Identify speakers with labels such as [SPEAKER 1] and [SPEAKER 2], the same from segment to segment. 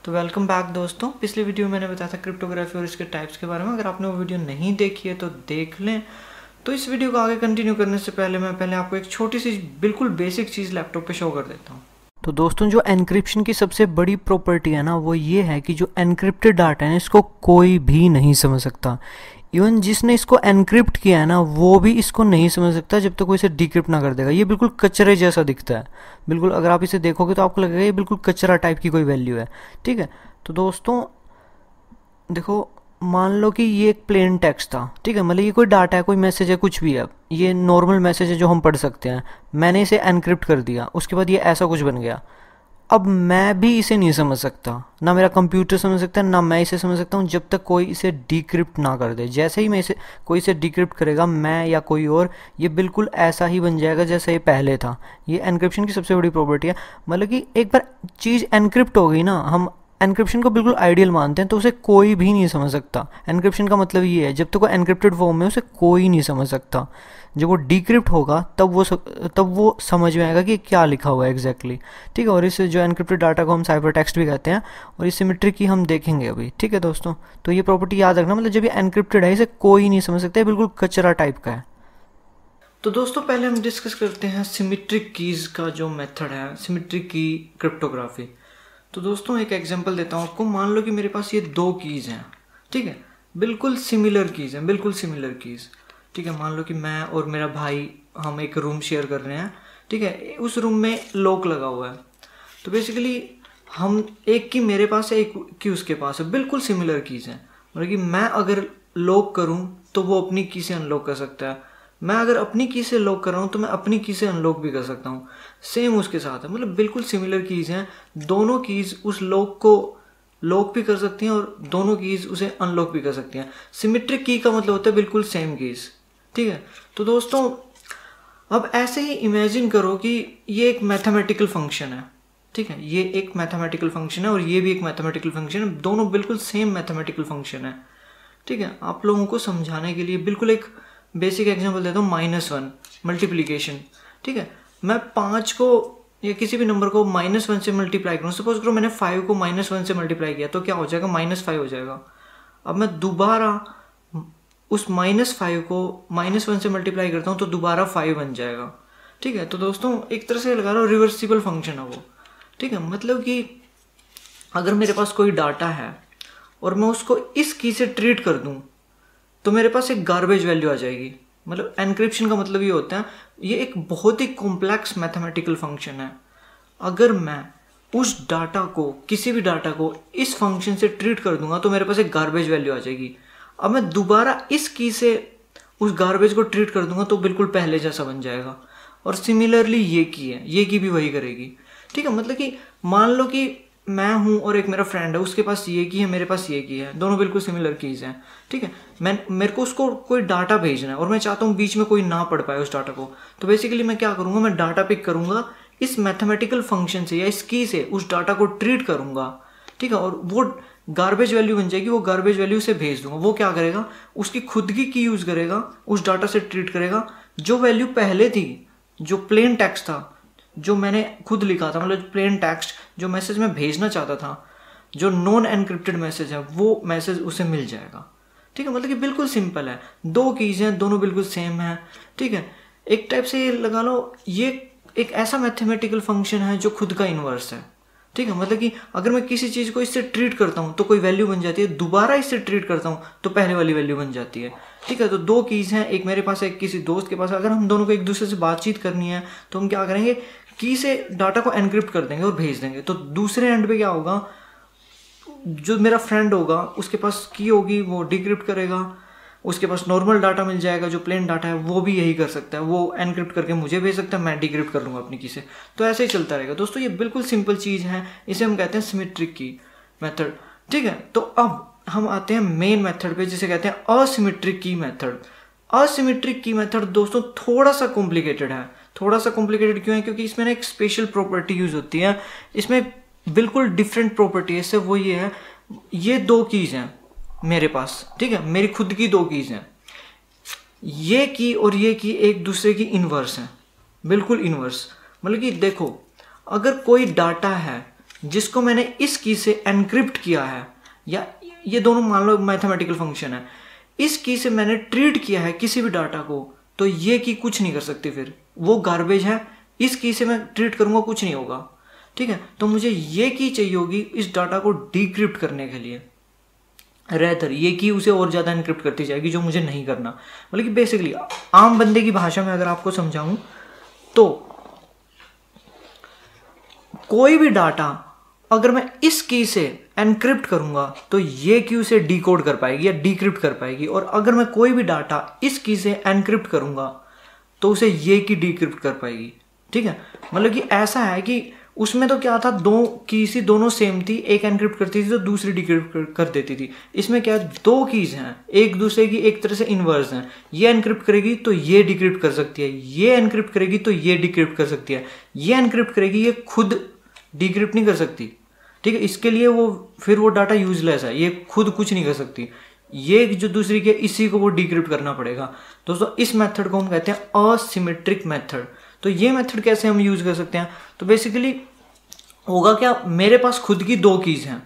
[SPEAKER 1] तो welcome back दोस्तों। पिछली वीडियो में मैंने बताया था क्रिप्टोग्राफी और इसके टाइप्स के बारे में। अगर आपने वो वीडियो नहीं देखी है तो देख लें। तो इस वीडियो को आगे कंटिन्यू करने से पहले मैं आपको एक छोटी सी बिल्कुल बेसिक चीज़ लैपटॉप पे शो कर देता हूँ। तो दोस्तों, जो एनक्रिप्शन की सबसे बड़ी प्रॉपर्टी है ना, वो ये है कि जो एनक्रिप्टेड डाटा है इसको कोई भी नहीं समझ सकता। इवन जिसने इसको एनक्रिप्ट किया है ना, वो भी इसको नहीं समझ सकता जब तक वो इसे डिक्रिप्ट ना कर देगा। ये बिल्कुल कचरे जैसा दिखता है। बिल्कुल अगर आप इसे देखोगे तो आपको लगेगा ये बिल्कुल कचरा टाइप की कोई वैल्यू है। ठीक है, तो दोस्तों देखो, मान लो कि ये एक प्लेन टेक्स्ट था। ठीक है, मतलब ये कोई डाटा है, कोई मैसेज है, कुछ भी है। ये नॉर्मल मैसेज है जो हम पढ़ सकते हैं। मैंने इसे एनक्रिप्ट कर दिया, उसके बाद ये ऐसा कुछ बन गया। अब मैं भी इसे नहीं समझ सकता, ना मेरा कंप्यूटर समझ सकता है, ना मैं इसे समझ सकता हूँ जब तक कोई इसे डिक्रिप्ट ना कर दे। जैसे ही कोई इसे डिक्रिप्ट करेगा, मैं या कोई और, ये बिल्कुल ऐसा ही बन जाएगा जैसा ये पहले था। ये एनक्रिप्शन की सबसे बड़ी प्रॉपर्टी है। मतलब कि एक बार चीज़ एनक्रिप्ट हो गई ना, हम एनक्रिप्शन को बिल्कुल आइडियल मानते हैं, तो उसे कोई भी नहीं समझ सकता। एनक्रिप्शन का मतलब ये है, जब तक वो एनक्रिप्टेड फॉर्म में, उसे कोई नहीं समझ सकता। जब वो डिक्रिप्ट होगा तब वो समझ में आएगा कि क्या लिखा हुआ है एग्जैक्टली। ठीक है, और इस जो एनक्रिप्टेड डाटा को हम साइफर टेक्स्ट भी कहते हैं, और इस सिमेट्री की हम देखेंगे अभी। ठीक है दोस्तों, तो ये प्रॉपर्टी याद रखना। मतलब जब ये एनक्रिप्टेड है, इसे कोई नहीं समझ सकता, बिल्कुल कचरा टाइप का है। तो दोस्तों, पहले हम डिस्कस करते हैं सिमेट्रिक कीज का जो मेथड है, सिमेट्रिक की क्रिप्टोग्राफी। तो दोस्तों, एक एग्जांपल देता हूँ आपको। मान लो कि मेरे पास ये दो कीज हैं। ठीक है, बिल्कुल सिमिलर कीज हैं, बिल्कुल सिमिलर कीज। ठीक है, मान लो कि मैं और मेरा भाई हम एक रूम शेयर कर रहे हैं। ठीक है, उस रूम में लॉक लगा हुआ है। तो बेसिकली हम एक की मेरे पास है, एक की उसके पास है, बिल्कुल सिमिलर कीज हैं। मतलब कि मैं अगर लॉक करूं तो वो अपनी की से अनलॉक कर सकता है, मैं अगर अपनी की से लॉक कर रहा हूँ तो मैं अपनी की से अनलॉक भी कर सकता हूँ। सेम उसके साथ है, मतलब बिल्कुल सिमिलर कीज हैं। दोनों कीज उस लॉक को लॉक भी कर सकती हैं और दोनों कीज उसे अनलॉक भी कर सकती हैं। सिमेट्रिक की का मतलब होता है बिल्कुल सेम कीज। ठीक है, तो दोस्तों अब ऐसे ही इमेजिन करो कि ये एक मैथमेटिकल फंक्शन है। ठीक है, ये एक मैथमेटिकल फंक्शन है और ये भी एक मैथमेटिकल फंक्शन है। दोनों बिल्कुल सेम मैथमेटिकल फंक्शन है। ठीक है, आप लोगों को समझाने के लिए बिल्कुल एक बेसिक एग्जांपल देता हूँ। -1 मल्टीप्लीकेशन। ठीक है, मैं 5 को या किसी भी नंबर को -1 से मल्टीप्लाई करूँ। सपोज करो मैंने 5 को -1 से मल्टीप्लाई किया, तो क्या हो जाएगा? -5 हो जाएगा। अब मैं दोबारा उस -5 को -1 से मल्टीप्लाई करता हूँ तो दोबारा 5 बन जाएगा। ठीक है, तो दोस्तों एक तरह से लगा लो रिवर्सिबल फंक्शन है वो। ठीक है, मतलब कि अगर मेरे पास कोई डाटा है और मैं उसको इस की से ट्रीट कर दूं तो मेरे पास एक गार्बेज वैल्यू आ जाएगी। मतलब एनक्रिप्शन का मतलब ये होता है, ये एक बहुत ही कॉम्प्लेक्स मैथमेटिकल फंक्शन है। अगर मैं उस डाटा को, किसी भी डाटा को इस फंक्शन से ट्रीट कर दूंगा तो मेरे पास एक गार्बेज वैल्यू आ जाएगी। अब मैं दोबारा इस की से उस गार्बेज को ट्रीट कर दूंगा तो बिल्कुल पहले जैसा बन जाएगा। और सिमिलरली ये की है, ये की भी वही करेगी। ठीक है, मतलब कि मान लो कि मैं हूं और एक मेरा फ्रेंड है, उसके पास ये की है, मेरे पास ये की है, दोनों बिल्कुल सिमिलर कीज हैं। ठीक है, मेरे को उसको कोई डाटा भेजना है और मैं चाहता हूँ बीच में कोई ना पढ़ पाए उस डाटा को। तो बेसिकली मैं क्या करूंगा, मैं डाटा पिक करूंगा इस मैथमेटिकल फंक्शन से या इस की से, उस डाटा को ट्रीट करूंगा। ठीक है, और वो गार्बेज वैल्यू बन जाएगी। वो गार्बेज वैल्यू से भेज दूंगा। वो क्या करेगा, उसकी खुद की यूज करेगा, उस डाटा से ट्रीट करेगा। जो वैल्यू पहले थी, जो प्लेन टेक्स्ट था, जो मैंने खुद लिखा था, मतलब प्लेन टेक्स्ट जो मैसेज मैं भेजना चाहता था, जो नॉन एनक्रिप्टेड मैसेज है, वो मैसेज उसे मिल जाएगा। ठीक है, मतलब कि बिल्कुल सिंपल है। दो कीज हैं, दोनों बिल्कुल सेम है। ठीक है, एक टाइप से लगा लो ये एक ऐसा मैथमेटिकल फंक्शन है जो खुद का इनवर्स है। ठीक है, मतलब कि अगर मैं किसी चीज को इससे ट्रीट करता हूं तो कोई वैल्यू बन जाती है, दोबारा इससे ट्रीट करता हूं तो पहले वाली वैल्यू बन जाती है। ठीक है, तो दो कीज हैं, एक मेरे पास है, एक किसी दोस्त के पास। अगर हम दोनों को एक दूसरे से बातचीत करनी है तो हम क्या करेंगे, की से डाटा को एनक्रिप्ट कर देंगे और भेज देंगे। तो दूसरे एंड पे क्या होगा, जो मेरा फ्रेंड होगा उसके पास की होगी, वो डिक्रिप्ट करेगा, उसके पास नॉर्मल डाटा मिल जाएगा, जो प्लेन डाटा है वो भी यही कर सकता है, वो एनक्रिप्ट करके मुझे भेज सकता है, मैं डिक्रिप्ट कर लूंगा अपनी की से। तो ऐसे ही चलता रहेगा दोस्तों। ये बिल्कुल सिंपल चीज है, इसे हम कहते हैं सिमेट्रिक की मेथड। ठीक है, तो अब हम आते हैं मेन मेथड पे, जिसे कहते हैं असिमेट्रिक की मेथड। असिमेट्रिक की मेथड दोस्तों थोड़ा सा कॉम्प्लिकेटेड है। थोड़ा सा कॉम्प्लिकेटेड क्यों है, क्योंकि इसमें ना एक स्पेशल प्रॉपर्टी यूज होती है। इसमें बिल्कुल डिफरेंट प्रॉपर्टी है इससे। वो ये है, ये दो कीज हैं मेरे पास। ठीक है, मेरी खुद की दो कीज हैं। ये की और ये की एक दूसरे की इनवर्स है, बिल्कुल इनवर्स। मतलब कि देखो, अगर कोई डाटा है जिसको मैंने इस की से एनक्रिप्ट किया है, या ये दोनों मान लो मैथमेटिकल फंक्शन है, इस की से मैंने ट्रीट किया है किसी भी डाटा को, तो ये की कुछ नहीं कर सकती, फिर वो गार्बेज है। इस की से मैं ट्रीट करूंगा कुछ नहीं होगा, ठीक है। तो मुझे ये की चाहिए होगी इस डाटा को डिक्रिप्ट करने के लिए, रेदर ये की उसे और ज्यादा एनक्रिप्ट करती जाएगी, जो मुझे नहीं करना। मतलब कि बेसिकली आम बंदे की भाषा में अगर आपको समझाऊं तो कोई भी डाटा अगर मैं इस की से एनक्रिप्ट करूंगा तो ये की उसे डिकोड कर पाएगी या डिक्रिप्ट कर पाएगी, और अगर मैं कोई भी डाटा इस की से एनक्रिप्ट करूंगा तो उसे ये की डिक्रिप्ट कर पाएगी, ठीक है। मतलब कि ऐसा है कि उसमें तो क्या था, दो कीज थी, दोनों सेम थी, एक एनक्रिप्ट करती थी तो दूसरी डिक्रिप्ट कर देती थी। इसमें क्या है, दो कीज हैं एक दूसरे की एक तरह से इनवर्स हैं, ये एनक्रिप्ट करेगी तो ये डिक्रिप्ट कर सकती है, ये एनक्रिप्ट करेगी तो ये डिक्रिप्ट कर सकती है, ये एनक्रिप्ट करेगी, ये खुद डिक्रिप्ट नहीं कर सकती, ठीक है। इसके लिए वो फिर वो डाटा यूजलेस है, ये खुद कुछ नहीं कर सकती, ये जो दूसरी के इसी को वो डिक्रिप्ट करना पड़ेगा। दोस्तों इस मेथड को हम कहते हैं असिमेट्रिक मेथड। तो ये मेथड कैसे हम यूज कर सकते हैं, तो बेसिकली होगा क्या, मेरे पास खुद की दो कीज हैं,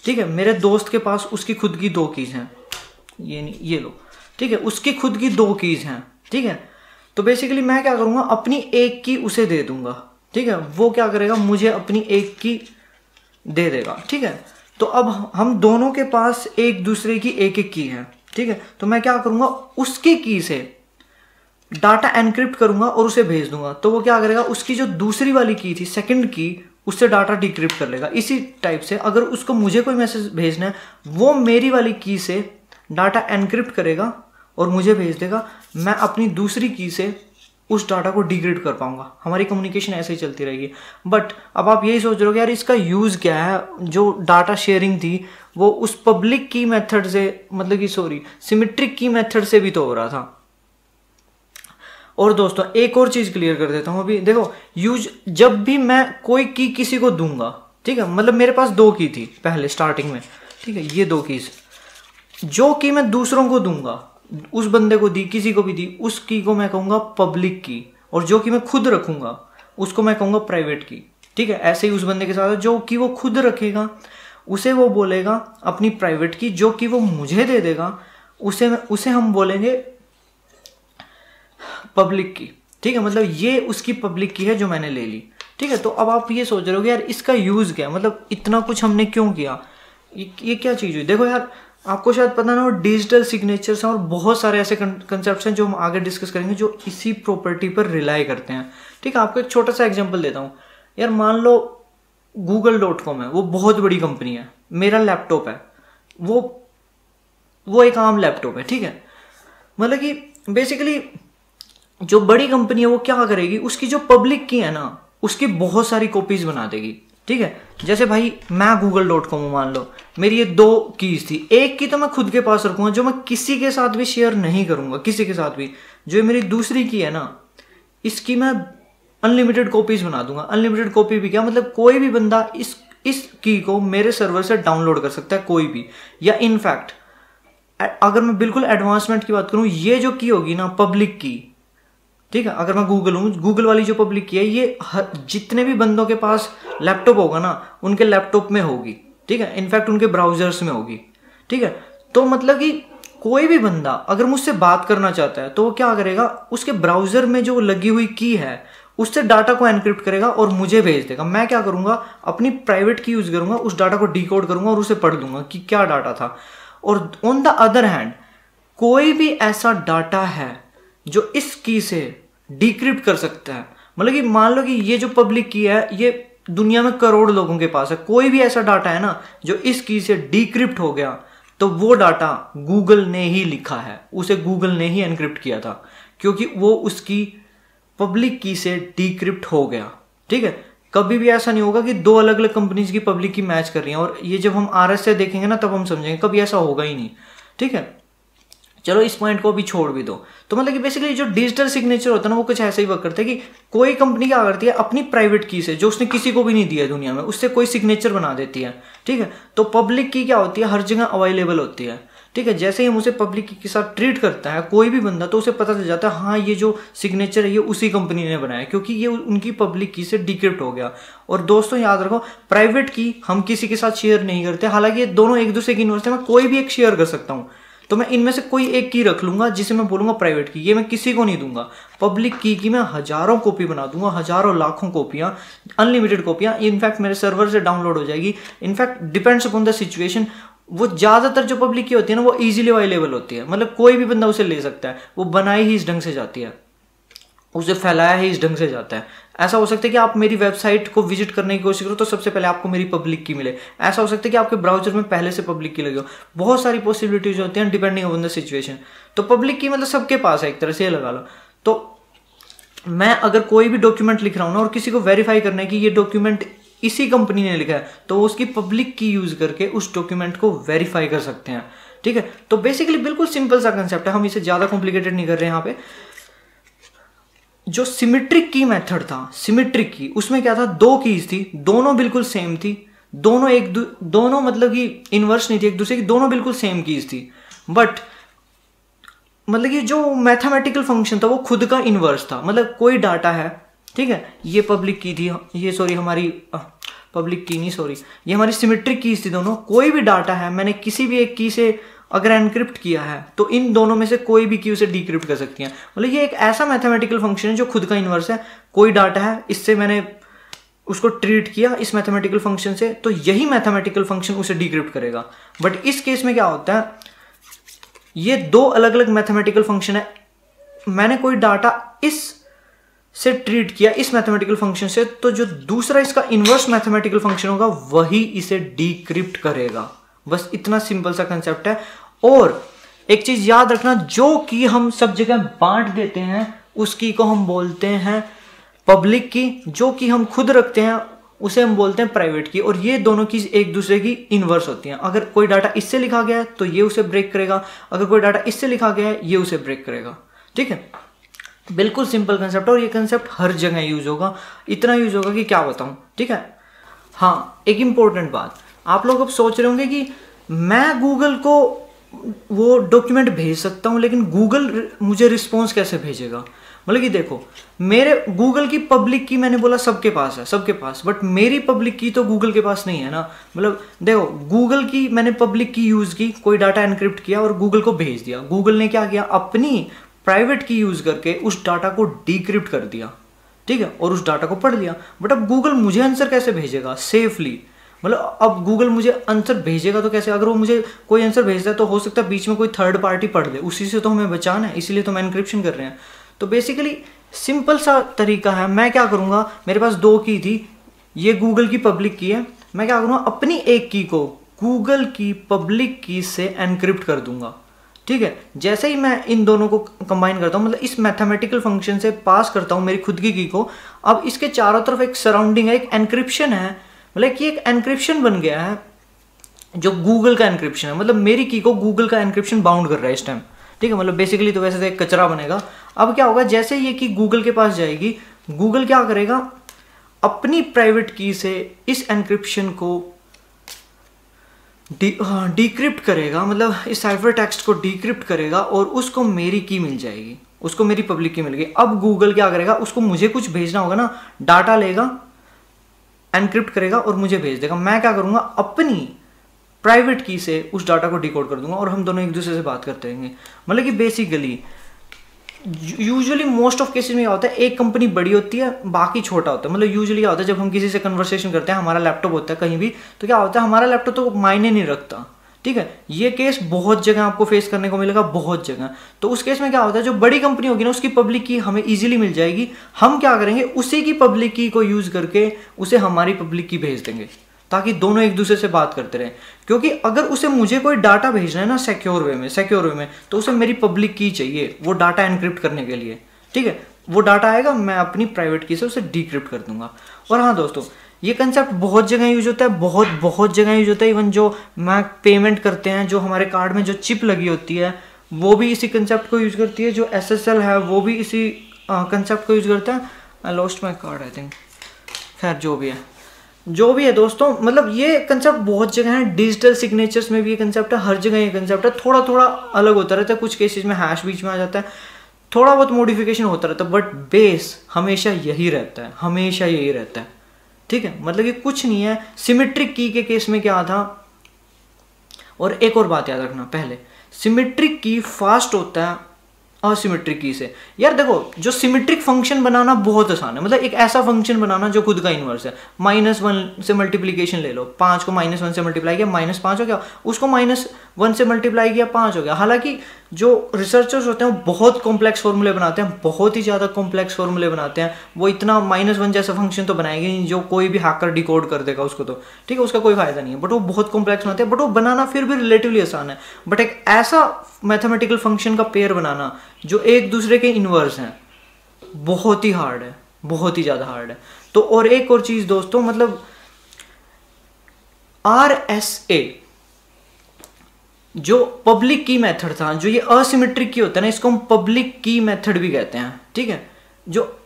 [SPEAKER 1] ठीक है, मेरे दोस्त के पास उसकी खुद की दो कीज हैं, ये नहीं, ये लो, ठीक है, उसकी खुद की दो कीज हैं, ठीक है। तो बेसिकली मैं क्या करूंगा, अपनी एक की उसे दे दूंगा, ठीक है, वो क्या करेगा, मुझे अपनी एक की दे देगा, ठीक है। तो अब हम दोनों के पास एक दूसरे की एक एक की है, ठीक है। तो मैं क्या करूंगा, उसकी की से डाटा एनक्रिप्ट करूंगा और उसे भेज दूंगा, तो वो क्या करेगा, उसकी जो दूसरी वाली की थी, सेकंड की, उससे डाटा डिक्रिप्ट कर लेगा। इसी टाइप से अगर उसको मुझे कोई मैसेज भेजना है, वो मेरी वाली की से डाटा एनक्रिप्ट करेगा और मुझे भेज देगा, मैं अपनी दूसरी की से उस डाटा को डिक्रिप्ट कर पाऊंगा। हमारी कम्युनिकेशन ऐसे ही चलती रहेगी। बट अब आप यही सोच रहे हो कि यार इसका यूज क्या है, जो डाटा शेयरिंग थी वो उस पब्लिक की मेथड से, मतलब कि सॉरी सिमेट्रिक की मेथड से भी तो हो रहा था। और दोस्तों एक और चीज क्लियर कर देता हूं, अभी देखो, यूज जब भी मैं कोई की किसी को दूंगा, ठीक है, मतलब मेरे पास दो की थी पहले स्टार्टिंग में, ठीक है, ये दो कीज, जो की मैं दूसरों को दूंगा, उस बंदे को दी, किसी को भी दी, उस की को मैं कहूंगा पब्लिक की, और जो कि मैं खुद रखूंगा उसको मैं कहूंगा प्राइवेट की, ठीक है। ऐसे ही उस बंदे के साथ जो कि वो खुद रखेगा उसे वो बोलेगा अपनी प्राइवेट की, जो कि वो मुझे दे देगा उसे हम बोलेंगे पब्लिक की, ठीक है। मतलब ये उसकी पब्लिक की है जो मैंने ले ली, ठीक है। तो अब आप ये सोच रहे हो कि यार इसका यूज क्या है, मतलब इतना कुछ हमने क्यों किया, ये क्या चीज हुई। देखो यार, आपको शायद पता ना हो, डिजिटल सिग्नेचर्स हैं और बहुत सारे ऐसे कंसेप्ट्स हैं जो हम आगे डिस्कस करेंगे, जो इसी प्रॉपर्टी पर रिलाई करते हैं, ठीक है। आपको एक छोटा सा एग्जांपल देता हूँ। यार मान लो google.com है, वो बहुत बड़ी कंपनी है, मेरा लैपटॉप है, वो एक आम लैपटॉप है, ठीक है। मतलब कि बेसिकली जो बड़ी कंपनी है वो क्या करेगी, उसकी जो पब्लिक की है ना, उसकी बहुत सारी कॉपीज बना देगी, ठीक है। जैसे भाई मैं google.com मान लो, मेरी ये दो कीज थी, एक की तो मैं खुद के पास रखूंगा, जो मैं किसी के साथ भी शेयर नहीं करूंगा, किसी के साथ भी। जो मेरी दूसरी की है ना, इसकी मैं अनलिमिटेड कॉपीज बना दूंगा। अनलिमिटेड कॉपी भी क्या मतलब, कोई भी बंदा इस की को मेरे सर्वर से डाउनलोड कर सकता है, कोई भी। या इनफैक्ट अगर मैं बिल्कुल एडवांसमेंट की बात करूं, ये जो की होगी ना पब्लिक की, ठीक है, अगर मैं गूगल हूं, गूगल वाली जो पब्लिक की है, ये जितने भी बंदों के पास लैपटॉप होगा ना, उनके लैपटॉप में होगी, ठीक है, इनफैक्ट उनके ब्राउजर्स में होगी, ठीक है। तो मतलब कि कोई भी बंदा अगर मुझसे बात करना चाहता है तो वो क्या करेगा, उसके ब्राउजर में जो लगी हुई की है उससे डाटा को एनक्रिप्ट करेगा और मुझे भेज देगा। मैं क्या करूंगा, अपनी प्राइवेट की यूज करूंगा, उस डाटा को डिकोड करूंगा और उसे पढ़ लूंगा कि क्या डाटा था। और ऑन द अदर हैंड कोई भी ऐसा डाटा है जो इस की से डिक्रिप्ट कर सकता है, मतलब कि मान लो कि ये जो पब्लिक की है, ये दुनिया में करोड़ लोगों के पास है, कोई भी ऐसा डाटा है ना जो इस की से डिक्रिप्ट हो गया, तो वो डाटा गूगल ने ही लिखा है, उसे गूगल ने ही एनक्रिप्ट किया था, क्योंकि वो उसकी पब्लिक की से डिक्रिप्ट हो गया, ठीक है। कभी भी ऐसा नहीं होगा कि दो अलग अलग कंपनीज की पब्लिक की मैच कर रही हैं, और ये जब हम RS से देखेंगे ना तब हम समझेंगे, कभी ऐसा होगा ही नहीं, ठीक है। चलो इस पॉइंट को भी छोड़ भी दो। तो मतलब कि बेसिकली जो डिजिटल सिग्नेचर होता है ना, वो कुछ ऐसा ही वर्क करता है कि कोई कंपनी क्या करती है, अपनी प्राइवेट की से, जो उसने किसी को भी नहीं दिया है दुनिया में, उससे कोई सिग्नेचर बना देती है, ठीक है। तो पब्लिक की क्या होती है, हर जगह अवेलेबल होती है, ठीक है। जैसे ही हम उसे पब्लिक की के साथ ट्रीट करता है कोई भी बंदा, तो उसे पता चल जाता है हाँ ये जो सिग्नेचर है ये उसी कंपनी ने बनाया, क्योंकि ये उनकी पब्लिक की से डिक्रिप्ट हो गया। और दोस्तों याद रखो, प्राइवेट की हम किसी के साथ शेयर नहीं करते, हालांकि ये दोनों एक दूसरे की इन्वर्स है, मैं कोई भी एक शेयर कर सकता हूँ, तो मैं इनमें से कोई एक की रख लूंगा जिसे मैं बोलूंगा प्राइवेट की, ये मैं किसी को नहीं दूंगा। पब्लिक की मैं हजारों कॉपी बना दूंगा, हजारों लाखों कॉपियां, अनलिमिटेड कॉपियां, इनफैक्ट मेरे सर्वर से डाउनलोड हो जाएगी। In fact depends upon the situation. वो ज्यादातर जो पब्लिक की होती है ना वो इजीली अवेलेबल होती है, मतलब कोई भी बंदा उसे ले सकता है, वो बनाई ही इस ढंग से जाती है, उसे फैलाया ही इस ढंग से जाता है। ऐसा हो सकता है कि आप मेरी वेबसाइट को विजिट करने की कोशिश करो तो सबसे पहले आपको मेरी पब्लिक की मिले, ऐसा हो सकता है कि आपके ब्राउजर में पहले से पब्लिक की लगी हो, बहुत सारी पॉसिबिलिटीज होती हैं डिपेंडिंग ऑन द सिचुएशन। तो पब्लिक की मतलब सबके पास है, एक तरह से ये लगा लो। तो मैं अगर कोई भी डॉक्यूमेंट लिख रहा हूं ना और किसी को वेरीफाई करना है कि ये डॉक्यूमेंट इसी कंपनी ने लिखा है, तो उसकी पब्लिक की यूज करके उस डॉक्यूमेंट को वेरीफाई कर सकते हैं, ठीक है। तो बेसिकली बिल्कुल सिंपल सा कंसेप्ट है, हम इसे ज्यादा कॉम्प्लिकेटेड नहीं कर रहे हैं यहाँ पे। जो सिमेट्रिक की मेथड था, सिमेट्रिक की, उसमें क्या था, दो कीज थी, दोनों बिल्कुल सेम थी, दोनों मतलब कि इनवर्स नहीं थी एक दूसरे की, दोनों बिल्कुल सेम कीज थी, बट मतलब कि जो मैथमेटिकल फंक्शन था वो खुद का इनवर्स था। मतलब कोई डाटा है, ठीक है, ये पब्लिक की थी, ये सॉरी हमारी पब्लिक की नहीं, सॉरी ये हमारी सिमेट्रिक कीज थी दोनों। कोई भी डाटा है, मैंने किसी भी एक की से अगर एनक्रिप्ट किया है तो इन दोनों में से कोई भी की उसे डिक्रिप्ट कर सकती है। मतलब ये एक ऐसा मैथमेटिकल फंक्शन है जो खुद का इनवर्स है। कोई डाटा है, इससे मैंने उसको ट्रीट किया इस मैथमेटिकल फंक्शन से, तो यही मैथमेटिकल फंक्शन उसे डिक्रिप्ट करेगा। बट इस केस में क्या होता है, ये दो अलग अलग मैथमेटिकल फंक्शन है, मैंने कोई डाटा इस से ट्रीट किया इस मैथमेटिकल फंक्शन से, तो जो दूसरा इसका इनवर्स मैथमेटिकल फंक्शन होगा वही इसे डिक्रिप्ट करेगा। बस इतना सिंपल सा कंसेप्ट है। और एक चीज याद रखना, जो की हम सब जगह बांट देते हैं उसकी को हम बोलते हैं पब्लिक की, जो कि हम खुद रखते हैं उसे हम बोलते हैं प्राइवेट की। और ये दोनों की एक दूसरे की इनवर्स होती हैं। अगर कोई डाटा इससे लिखा गया है तो ये उसे ब्रेक करेगा, अगर कोई डाटा इससे लिखा गया है ये उसे ब्रेक करेगा, ठीक है। बिल्कुल सिंपल कंसेप्ट है और ये कंसेप्ट हर जगह यूज होगा, इतना यूज होगा कि क्या बताऊं, ठीक है। हाँ, एक इंपॉर्टेंट बात, आप लोग अब सोच रहे होंगे कि मैं गूगल को वो डॉक्यूमेंट भेज सकता हूं लेकिन गूगल मुझे रिस्पॉन्स कैसे भेजेगा। मतलब कि देखो, मेरे गूगल की पब्लिक की मैंने बोला सबके पास है, सबके पास, बट मेरी पब्लिक की तो गूगल के पास नहीं है ना। मतलब देखो, गूगल की मैंने पब्लिक की यूज की, कोई डाटा एनक्रिप्ट किया और गूगल को भेज दिया। गूगल ने क्या किया, अपनी प्राइवेट की यूज करके उस डाटा को डिक्रिप्ट कर दिया, ठीक है, और उस डाटा को पढ़ लिया। बट अब गूगल मुझे आंसर कैसे भेजेगा सेफली, मतलब अब गूगल मुझे आंसर भेजेगा तो कैसे, अगर वो मुझे कोई आंसर भेजता है तो हो सकता है बीच में कोई थर्ड पार्टी पढ़ ले, उसी से तो हमें बचाना है, इसीलिए तो हम एनक्रिप्शन कर रहे हैं। तो बेसिकली सिंपल सा तरीका है, मैं क्या करूंगा, मेरे पास दो की थी, ये गूगल की पब्लिक की है, मैं क्या करूंगा, अपनी एक की को गूगल की पब्लिक की से एनक्रिप्ट कर दूंगा, ठीक है। जैसे ही मैं इन दोनों को कंबाइन करता हूं, मतलब इस मैथमेटिकल फंक्शन से पास करता हूं मेरी खुद की को, अब इसके चारों तरफ एक सराउंडिंग है, एक एनक्रिप्शन है, मतलब कि एक एनक्रिप्शन बन गया है जो गूगल का एनक्रिप्शन है। मतलब मेरी की को गूगल का एनक्रिप्शन बाउंड कर रहा है इस टाइम, ठीक है। मतलब बेसिकली तो वैसे तो एक कचरा बनेगा। अब क्या होगा, जैसे ये की गूगल के पास जाएगी, गूगल क्या करेगा, अपनी प्राइवेट की से इस एनक्रिप्शन को डिक्रिप्ट करेगा, मतलब इस साइफर टेक्स्ट को डिक्रिप्ट करेगा और उसको मेरी की मिल जाएगी, उसको मेरी पब्लिक की मिल गई। अब गूगल क्या करेगा, उसको मुझे कुछ भेजना होगा ना, डाटा लेगा, एनक्रिप्ट करेगा और मुझे भेज देगा। मैं क्या करूंगा, अपनी प्राइवेट की से उस डाटा को डिकोड कर दूंगा और हम दोनों एक दूसरे से बात करते रहेंगे। मतलब कि basically usually most of cases में क्या होता है, एक कंपनी बड़ी होती है बाकी छोटा होता है। मतलब यूजुअली क्या होता है, जब हम किसी से कन्वर्सेशन करते हैं, हमारा लैपटॉप होता है कहीं भी, तो क्या होता है, हमारा लैपटॉप तो मायने नहीं रखता, ठीक है। ये केस बहुत जगह आपको फेस करने को मिलेगा, बहुत जगह। तो उस केस में क्या होता है, जो बड़ी कंपनी होगी ना, उसकी पब्लिक की हमें इजीली मिल जाएगी। हम क्या करेंगे, उसी की पब्लिक की को यूज करके उसे हमारी पब्लिक की भेज देंगे, ताकि दोनों एक दूसरे से बात करते रहें। क्योंकि अगर उसे मुझे कोई डाटा भेजना है ना सिक्योर वे में, तो उसे मेरी पब्लिक की चाहिए वो डाटा एनक्रिप्ट करने के लिए, ठीक है। वो डाटा आएगा, मैं अपनी प्राइवेट की से उसे डिक्रिप्ट कर दूंगा। और हाँ दोस्तों, ये कंसेप्ट बहुत जगह यूज होता है, बहुत जगह यूज होता है। इवन जो मैं पेमेंट करते हैं, जो हमारे कार्ड में जो चिप लगी होती है, वो भी इसी कंसेप्ट को यूज करती है। जो SSL है वो भी इसी कंसेप्ट को यूज करता है। I lost my card, I think, खैर जो भी है, जो भी है दोस्तों, मतलब ये कंसेप्ट बहुत जगह है, डिजिटल सिग्नेचर्स में भी ये कंसेप्ट है, हर जगह ये कंसेप्ट है, थोड़ा थोड़ा अलग होता रहता है, कुछ केसेस में हैश बीच में आ जाता है, थोड़ा बहुत मॉडिफिकेशन होता रहता है, बट बेस हमेशा यही रहता है, हमेशा यही रहता है, ठीक है। मतलब कि कुछ नहीं है। सिमेट्रिक की के केस में क्या था, और एक और बात याद रखना, पहले सिमेट्रिक की फास्ट होता है असिमेट्रिक की से। यार देखो, जो सिमेट्रिक फंक्शन बनाना बहुत आसान है, मतलब एक ऐसा फंक्शन बनाना जो खुद का इनवर्स है। -1 से मल्टीप्लीकेशन ले लो, 5 को -1 से मल्टीप्लाई किया -5 हो गया, उसको -1 से मल्टीप्लाई किया 5 हो गया। हालांकि जो रिसर्चर्स होते हैं वो बहुत कॉम्प्लेक्स फॉर्मूले बनाते हैं, बहुत ही ज़्यादा कॉम्प्लेक्स फॉर्मूले बनाते हैं। वो इतना -1 जैसा फंक्शन तो बनाएंगे नहीं जो कोई भी हैकर डिकोड कर देगा उसको, तो ठीक है, उसका कोई फायदा नहीं है। बट वो बहुत कॉम्प्लेक्स बनाते हैं, बट वो बनाना फिर भी रिलेटिवली आसान है। बट एक ऐसा मैथमेटिकल फंक्शन का पेयर बनाना जो एक दूसरे के इनवर्स हैं, बहुत ही हार्ड है, बहुत ही ज़्यादा हार्ड है। तो और एक और चीज़ दोस्तों, मतलब RSA जो पब्लिक की मेथड था, जो ये असिमेट्रिक की होता है ना, इसको हम पब्लिक की मेथड भी कहते हैं, ठीक है। जो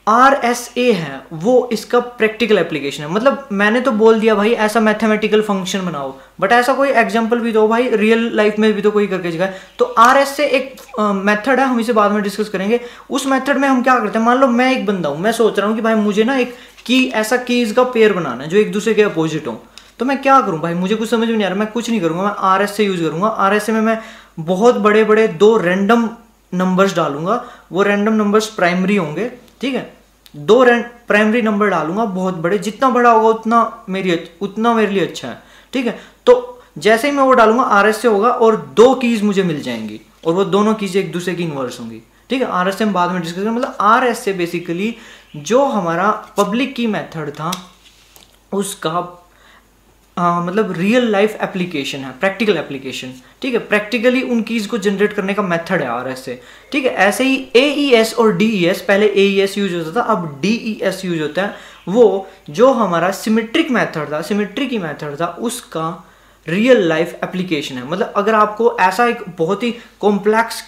[SPEAKER 1] RSA है वो इसका प्रैक्टिकल एप्लीकेशन है। मतलब मैंने तो बोल दिया भाई ऐसा मैथमेटिकल फंक्शन बनाओ, बट ऐसा कोई एग्जांपल भी दो भाई, रियल लाइफ में भी तो कोई करके दिखाए। तो RSA एक मेथड है, हम इसे बाद में डिस्कस करेंगे। उस मेथड में हम क्या करते हैं, मान लो मैं एक बंदा हूं, मैं सोच रहा हूं कि भाई मुझे ना एक की, ऐसा कीज का पेयर बनाना है जो एक दूसरे के अपोजिट हो। तो मैं क्या करूं भाई, मुझे कुछ समझ में नहीं आ रहा, मैं कुछ नहीं करूंगा, मैं RSA यूज करूंगा। RSA में मैं बहुत बड़े बड़े 2 रैंडम नंबर्स डालूंगा, वो रैंडम नंबर्स प्राइमरी होंगे, ठीक है। 2 प्राइमरी नंबर डालूंगा बहुत बड़े, जितना बड़ा होगा उतना मेरे लिए अच्छा है, ठीक है। तो जैसे ही मैं वो डालूंगा RSA होगा और 2 कीज मुझे मिल जाएंगी, और वो दोनों कीज एक दूसरे की इनवर्स होंगी, ठीक है। RSA हम बाद में डिस्कस करेंगे। मतलब RSA बेसिकली जो हमारा पब्लिक की मेथड था उसका मतलब रियल लाइफ एप्लीकेशन है, प्रैक्टिकल एप्लीकेशन, ठीक है। प्रैक्टिकली उन कीज को जनरेट करने का मेथड है RSA, ठीक है। ऐसे ही AES और DES, पहले AES यूज होता था, अब DES यूज होता है। वो जो हमारा सिमेट्रिक मेथड था, सिमेट्रिक की मेथड था, उसका रियल लाइफ एप्लीकेशन है। मतलब अगर आपको ऐसा एक बहुत ही कॉम्प्लेक्स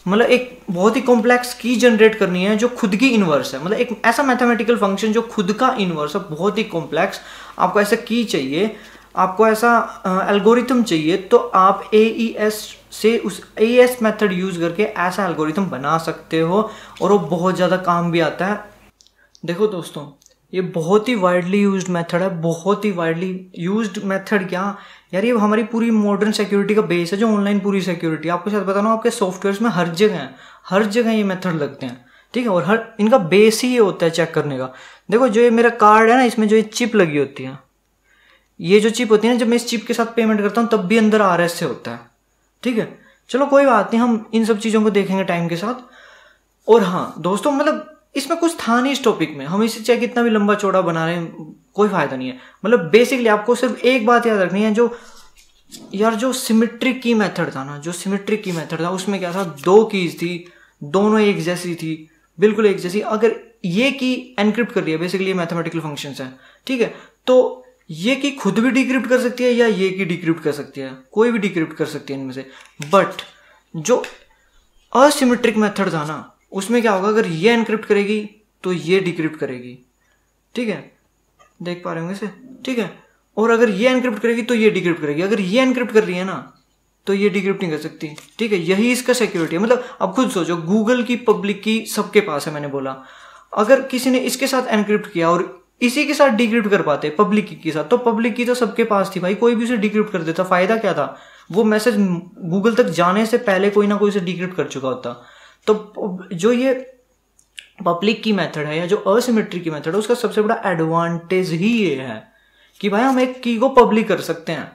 [SPEAKER 1] एक बहुत ही कॉम्प्लेक्स की जनरेट करनी है जो खुद की इनवर्स है, मतलब एक ऐसा मैथमेटिकल फंक्शन जो खुद का इनवर्स है, बहुत ही कॉम्प्लेक्स, आपको ऐसा की चाहिए, आपको ऐसा एल्गोरिथम चाहिए, तो आप AES से उस AES मेथड यूज करके ऐसा एल्गोरिथम बना सकते हो, और वो बहुत ज़्यादा काम भी आता है। देखो दोस्तों, ये बहुत ही वाइडली यूज्ड मेथड है, बहुत ही वाइडली यूज्ड मेथड। क्या यार, ये हमारी पूरी मॉडर्न सिक्योरिटी का बेस है, जो ऑनलाइन पूरी सिक्योरिटी। आपको शायद बता रहा हूँ, आपके सॉफ्टवेयर्स में हर जगह ये मेथड लगते हैं, ठीक है। और हर इनका बेस ही ये होता है चेक करने का। देखो, जो ये मेरा कार्ड है ना, इसमें जो ये चिप लगी होती है, ये जो चिप होती है ना, जब मैं इस चिप के साथ पेमेंट करता हूँ तब भी अंदर RSA होता है, ठीक है। चलो कोई बात नहीं, हम इन सब चीज़ों को देखेंगे टाइम के साथ। और हाँ दोस्तों, मतलब इसमें कुछ था नहीं इस टॉपिक में, हम इसे चाहे कितना भी लंबा चौड़ा बना रहे हैं, कोई फायदा नहीं है। मतलब बेसिकली आपको सिर्फ एक बात याद रखनी है, जो सिमेट्रिक की मेथड था ना, जो सिमेट्रिक की मेथड था, उसमें क्या था, 2 कीज थी, दोनों एक जैसी थी, बिल्कुल एक जैसी। अगर ये की एनक्रिप्ट कर रही है, बेसिकली ये मैथमेटिकल फंक्शंस है, ठीक है, तो ये की खुद भी डिक्रिप्ट कर सकती है या ये की डिक्रिप्ट कर सकती है, कोई भी डिक्रिप्ट कर सकती है इनमें से। बट जो असिमेट्रिक मेथड था ना, उसमें क्या होगा, अगर ये एनक्रिप्ट करेगी तो ये डिक्रिप्ट करेगी, ठीक है, देख पा रहे होंगे इसे, ठीक है। और अगर ये एनक्रिप्ट करेगी तो ये डिक्रिप्ट करेगी, अगर ये एनक्रिप्ट कर रही है ना तो ये डिक्रिप्ट नहीं कर सकती, ठीक है। यही इसका सिक्योरिटी है। मतलब अब खुद सोचो, गूगल की पब्लिक की सबके पास है, मैंने बोला, अगर किसी ने इसके साथ एनक्रिप्ट किया और इसी के साथ डिक्रिप्ट कर पाते पब्लिक की के साथ, तो पब्लिक की तो सबके पास थी भाई, कोई भी उसे डिक्रिप्ट कर देता, फायदा क्या था, वो मैसेज गूगल तक जाने से पहले कोई ना कोई उसे डिक्रिप्ट कर चुका होता। तो जो ये पब्लिक की मेथड है या जो असिमेट्रिक की मेथड है, उसका सबसे बड़ा एडवांटेज ही ये है कि भाई हम एक की को पब्लिक कर सकते हैं,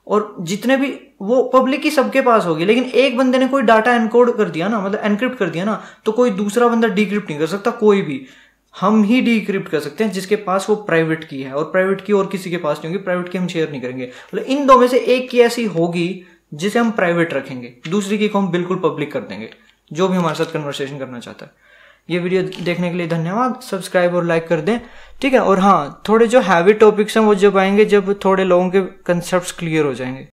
[SPEAKER 1] और जितने भी वो पब्लिक की सबके पास होगी, लेकिन एक बंदे ने कोई डाटा एनकोड कर दिया ना, मतलब एनक्रिप्ट कर दिया ना, तो कोई दूसरा बंदा डिक्रिप्ट नहीं कर सकता, कोई भी। हम ही डिक्रिप्ट कर सकते हैं जिसके पास वो प्राइवेट की है, और प्राइवेट की और किसी के पास नहीं होगी, प्राइवेट की हम शेयर नहीं करेंगे। मतलब इन 2 में से एक की ऐसी होगी जिसे हम प्राइवेट रखेंगे, दूसरी की को हम बिल्कुल पब्लिक कर देंगे, जो भी हमारे साथ कन्वर्सेशन करना चाहता है। ये वीडियो देखने के लिए धन्यवाद, सब्सक्राइब और लाइक कर दें, ठीक है। और हाँ, थोड़े जो हैवी टॉपिक्स हैं वो जब आएंगे जब थोड़े लोगों के कंसेप्ट्स क्लियर हो जाएंगे।